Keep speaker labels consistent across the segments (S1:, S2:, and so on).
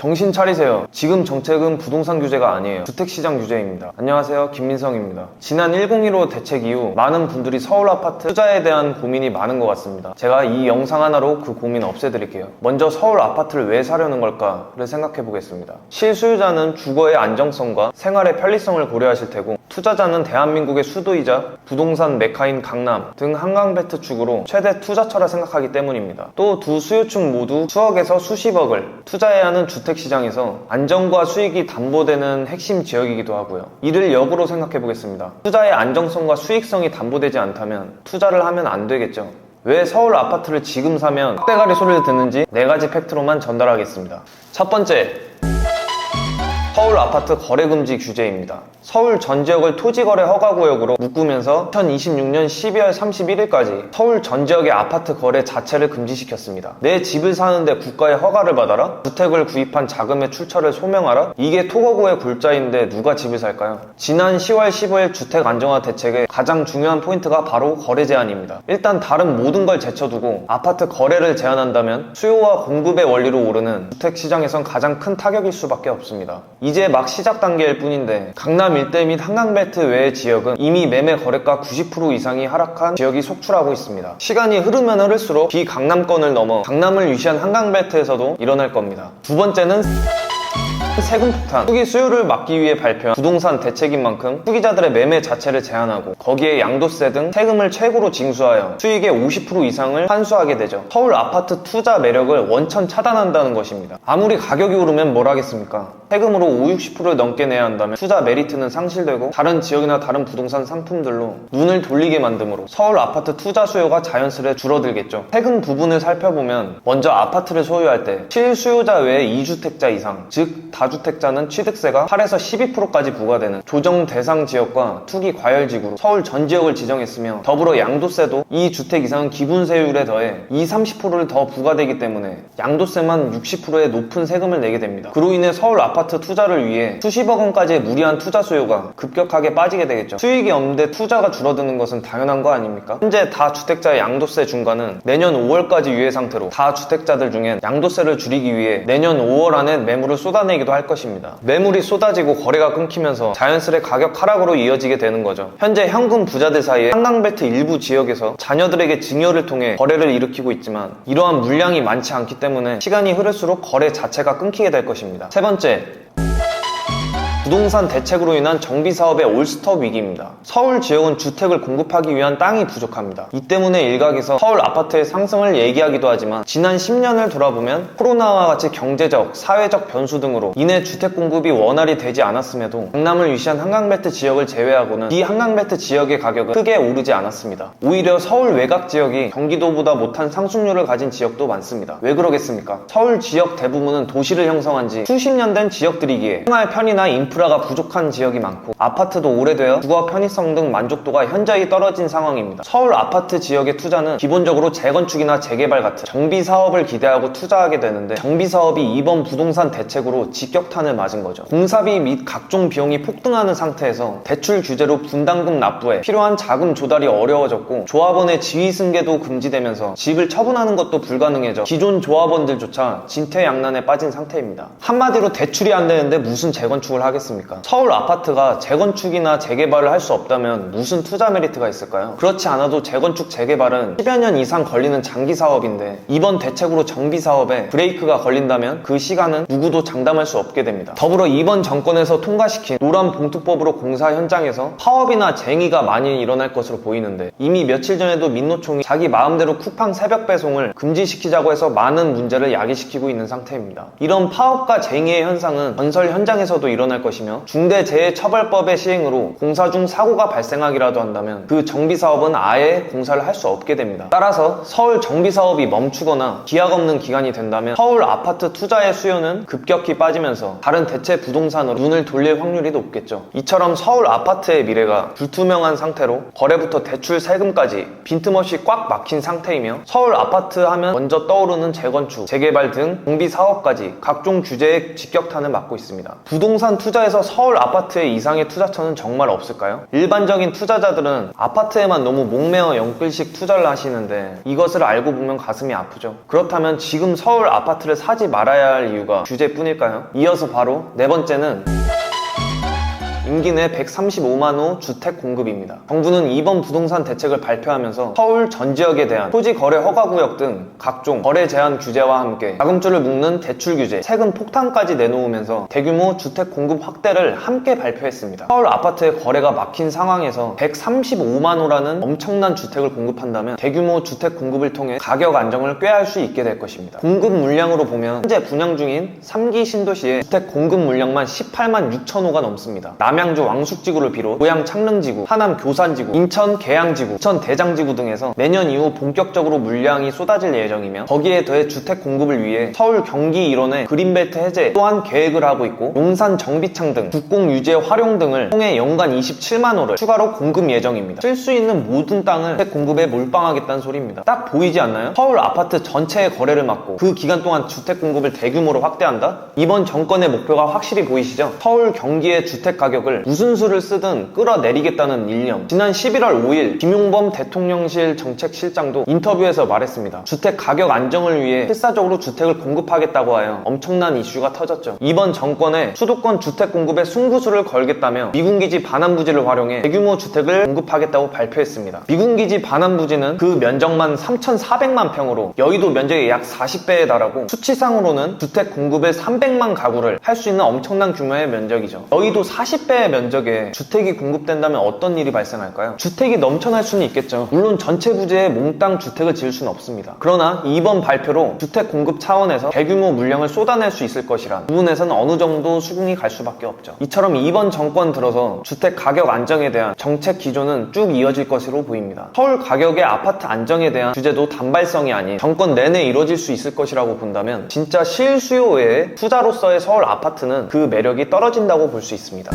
S1: 정신 차리세요. 지금 정책은 부동산 규제가 아니에요. 주택시장 규제입니다. 안녕하세요, 김민성입니다. 지난 101호 대책 이후 많은 분들이 서울 아파트 투자에 대한 고민이 많은 것 같습니다. 제가 이 영상 하나로 그 고민 없애드릴게요. 먼저 서울 아파트를 왜 사려는 걸까를 생각해 보겠습니다. 실수요자는 주거의 안정성과 생활의 편리성을 고려하실 테고, 투자자는 대한민국의 수도이자 부동산 메카인 강남 등 한강벨트 축으로 최대 투자처라 생각하기 때문입니다. 또 두 수요층 모두 수억에서 수십억을 투자해야 하는 주택시장에서 안정과 수익이 담보되는 핵심 지역이기도 하고요. 이를 역으로 생각해 보겠습니다. 투자의 안정성과 수익성이 담보되지 않다면 투자를 하면 안 되겠죠. 왜 서울 아파트를 지금 사면 떼가리 소리를 듣는지 4가지 팩트로만 전달하겠습니다. 첫 번째, 서울 아파트 거래금지 규제입니다. 서울 전 지역을 토지거래 허가구역으로 묶으면서 2026년 12월 31일까지 서울 전 지역의 아파트 거래 자체를 금지시켰습니다. 내 집을 사는데 국가의 허가를 받아라? 주택을 구입한 자금의 출처를 소명하라? 이게 토거구의 골자인데 누가 집을 살까요? 지난 10월 15일 주택 안정화 대책의 가장 중요한 포인트가 바로 거래 제한입니다. 일단 다른 모든 걸 제쳐두고 아파트 거래를 제한한다면 수요와 공급의 원리로 오르는 주택시장에선 가장 큰 타격일 수밖에 없습니다. 이제 막 시작 단계일 뿐인데 강남 일대 및 한강벨트 외의 지역은 이미 매매 거래가 90% 이상이 하락한 지역이 속출하고 있습니다. 시간이 흐르면 흐를수록 비강남권을 넘어 강남을 위시한 한강벨트에서도 일어날 겁니다. 두 번째는 세금 폭탄. 투기 수요를 막기 위해 발표한 부동산 대책인 만큼 투기자들의 매매 자체를 제한하고 거기에 양도세 등 세금을 최고로 징수하여 수익의 50% 이상을 환수하게 되죠. 서울 아파트 투자 매력을 원천 차단한다는 것입니다. 아무리 가격이 오르면 뭘 하겠습니까? 세금으로 50~60%를 넘게 내야 한다면 투자 메리트는 상실되고 다른 지역이나 다른 부동산 상품들로 눈을 돌리게 만드므로 서울 아파트 투자 수요가 자연스레 줄어들겠죠. 세금 부분을 살펴보면 먼저 아파트를 소유할 때 실수요자 외에 2주택자 이상, 즉 다주택자는 취득세가 8에서 12%까지 부과되는 조정 대상 지역과 투기 과열지구로 서울 전 지역을 지정했으며, 더불어 양도세도 2주택 이상은 기본세율에 더해 20~30%를 더 부과되기 때문에 양도세만 60%의 높은 세금을 내게 됩니다. 그로 인해 서울 아파트 투자를 위해 수십억 원까지의 무리한 투자 수요가 급격하게 빠지게 되겠죠. 수익이 없는데 투자가 줄어드는 것은 당연한 거 아닙니까? 현재 다주택자의 양도세 중과는 내년 5월까지 유예 상태로 다주택자들 중엔 양도세를 줄이기 위해 내년 5월 안에 매물을 쏟아내기도 할 것입니다. 매물이 쏟아지고 거래가 끊기면서 자연스레 가격 하락으로 이어지게 되는 거죠. 현재 현금 부자들 사이에 한강벨트 일부 지역에서 자녀들에게 증여를 통해 거래를 일으키고 있지만 이러한 물량이 많지 않기 때문에 시간이 흐를수록 거래 자체가 끊기게 될 것입니다. 세 번째, 부동산 대책으로 인한 정비사업의 올스톱 위기입니다. 서울 지역은 주택을 공급하기 위한 땅이 부족합니다. 이 때문에 일각에서 서울 아파트의 상승을 얘기하기도 하지만 지난 10년을 돌아보면 코로나와 같이 경제적, 사회적 변수 등으로 인해 주택 공급이 원활히 되지 않았음에도 강남을 위시한 한강벨트 지역을 제외하고는 이 한강벨트 지역의 가격은 크게 오르지 않았습니다. 오히려 서울 외곽 지역이 경기도보다 못한 상승률을 가진 지역도 많습니다. 왜 그러겠습니까? 서울 지역 대부분은 도시를 형성한 지 수십 년 된 지역들이기에 생활 편의나 인프라가 부족한 지역이 많고 아파트도 오래되어 주거 편의성 등 만족도가 현저히 떨어진 상황입니다. 서울 아파트 지역의 투자는 기본적으로 재건축이나 재개발 같은 정비 사업을 기대하고 투자하게 되는데, 정비 사업이 이번 부동산 대책으로 직격탄을 맞은 거죠. 공사비 및 각종 비용이 폭등하는 상태에서 대출 규제로 분담금 납부에 필요한 자금 조달이 어려워졌고 조합원의 지위 승계도 금지되면서 집을 처분하는 것도 불가능해져 기존 조합원들조차 진퇴양난에 빠진 상태입니다. 한마디로 대출이 안 되는데 무슨 재건축을 하겠습니까? 서울 아파트가 재건축이나 재개발을 할 수 없다면 무슨 투자 메리트가 있을까요? 그렇지 않아도 재건축 재개발은 10여 년 이상 걸리는 장기 사업인데 이번 대책으로 정비 사업에 브레이크가 걸린다면 그 시간은 누구도 장담할 수 없게 됩니다. 더불어 이번 정권에서 통과시킨 노란봉투법으로 공사 현장에서 파업이나 쟁의가 많이 일어날 것으로 보이는데, 이미 며칠 전에도 민노총이 자기 마음대로 쿠팡 새벽 배송을 금지시키자고 해서 많은 문제를 야기시키고 있는 상태입니다. 이런 파업과 쟁의의 현상은 건설 현장에서도 일어날 것이며, 중대재해처벌법의 시행으로 공사 중 사고가 발생하기라도 한다면 그 정비사업은 아예 공사를 할 수 없게 됩니다. 따라서 서울 정비사업이 멈추거나 기약 없는 기간이 된다면 서울 아파트 투자의 수요는 급격히 빠지면서 다른 대체 부동산으로 눈을 돌릴 확률이 높겠죠. 이처럼 서울 아파트의 미래가 불투명한 상태로 거래부터 대출, 세금까지 빈틈없이 꽉 막힌 상태이며, 서울 아파트 하면 먼저 떠오르는 재건축, 재개발 등 정비 사업까지 각종 규제의 직격탄을 맞고 있습니다. 부동산 투자 투자해서 서울 아파트에 이상의 투자처는 정말 없을까요? 일반적인 투자자들은 아파트에만 너무 목매어 영끌식 투자를 하시는데 이것을 알고 보면 가슴이 아프죠. 그렇다면 지금 서울 아파트를 사지 말아야 할 이유가 규제뿐일까요? 이어서 바로 네 번째는 임기 내 135만 호 주택 공급입니다. 정부는 이번 부동산 대책을 발표하면서 서울 전 지역에 대한 토지 거래 허가 구역 등 각종 거래 제한 규제와 함께 자금줄을 묶는 대출 규제, 세금 폭탄까지 내놓으면서 대규모 주택 공급 확대를 함께 발표했습니다. 서울 아파트의 거래가 막힌 상황에서 135만 호라는 엄청난 주택을 공급한다면 대규모 주택 공급을 통해 가격 안정을 꾀할 수 있게 될 것입니다. 공급 물량으로 보면 현재 분양 중인 3기 신도시의 주택 공급 물량만 18만 6천 호가 넘습니다. 남양주 왕숙지구를 비롯 고양 창릉지구, 하남 교산지구, 인천 계양지구, 부천 대장지구 등에서 내년 이후 본격적으로 물량이 쏟아질 예정이며 거기에 더해 주택 공급을 위해 서울 경기 일원의 그린벨트 해제 또한 계획을 하고 있고 용산 정비창 등 국공 유지 활용 등을 통해 연간 27만 호를 추가로 공급 예정입니다. 쓸 수 있는 모든 땅을 주택 공급에 몰빵하겠다는 소리입니다. 딱 보이지 않나요? 서울 아파트 전체의 거래를 막고 그 기간 동안 주택 공급을 대규모로 확대한다? 이번 정권의 목표가 확실히 보이시죠? 서울 경기의 주택 가격을 무슨 수를 쓰든 끌어내리겠다는 일념. 지난 11월 5일 김용범 대통령실 정책실장도 인터뷰에서 말했습니다. 주택 가격 안정을 위해 필사적으로 주택을 공급하겠다고 하여 엄청난 이슈가 터졌죠. 이번 정권의 수도권 주택 공급에 승부수를 걸겠다며 미군기지 반환부지를 활용해 대규모 주택을 공급하겠다고 발표했습니다. 미군기지 반환부지는 그 면적만 3,400만 평으로 여의도 면적의 약 40배에 달하고 수치상으로는 주택 공급의 300만 가구를 할 수 있는 엄청난 규모의 면적이죠. 여의도 40배의 면적에 주택이 공급된다면 어떤 일이 발생할까요? 주택이 넘쳐날 수는 있겠죠. 물론 전체 부지에 몽땅 주택을 지을 수는 없습니다. 그러나 이번 발표로 주택 공급 차원에서 대규모 물량을 쏟아낼 수 있을 것이란 부분에서는 어느 정도 수긍이 갈 수밖에 없죠. 이처럼 이번 정권 들어서 주택 가격 안정에 대한 정책 기조는 쭉 이어질 것으로 보입니다. 서울 가격의 아파트 안정에 대한 규제도 단발성이 아닌 정권 내내 이루어질 수 있을 것이라고 본다면 진짜 실수요 외에 투자로서의 서울 아파트는 그 매력이 떨어진다고 볼 수 있습니다.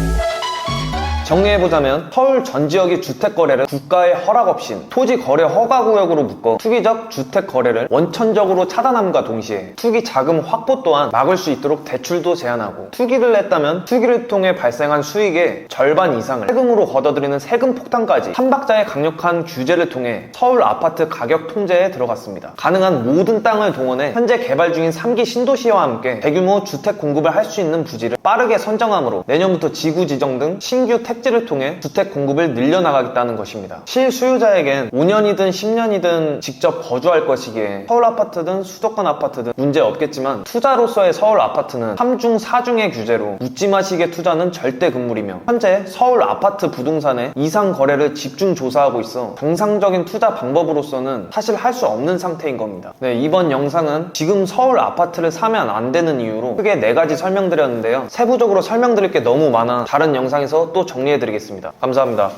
S1: 정리해보자면 서울 전 지역의 주택 거래를 국가의 허락 없인 토지 거래 허가 구역으로 묶어 투기적 주택 거래를 원천적으로 차단함과 동시에 투기 자금 확보 또한 막을 수 있도록 대출도 제한하고 투기를 냈다면 투기를 통해 발생한 수익의 절반 이상을 세금으로 걷어들이는 세금 폭탄까지 3박자의 강력한 규제를 통해 서울 아파트 가격 통제에 들어갔습니다. 가능한 모든 땅을 동원해 현재 개발 중인 3기 신도시와 함께 대규모 주택 공급을 할 수 있는 부지를 빠르게 선정함으로 내년부터 지구 지정 등 신규 택지를 통해 주택 공급을 늘려나가겠다는 것입니다. 실수요자에겐 5년이든 10년이든 직접 거주할 것이기에 서울 아파트든 수도권 아파트든 문제 없겠지만 투자로서의 서울 아파트는 3중 4중의 규제로 묻지마시게 투자는 절대 금물이며 현재 서울 아파트 부동산의 이상 거래를 집중 조사하고 있어 정상적인 투자 방법으로서는 사실 할 수 없는 상태인 겁니다. 네, 이번 영상은 지금 서울 아파트를 사면 안 되는 이유로 크게 4가지 설명드렸는데요. 세부적으로 설명드릴 게 너무 많아 다른 영상에서 또 정리해드리겠습니다. 감사합니다.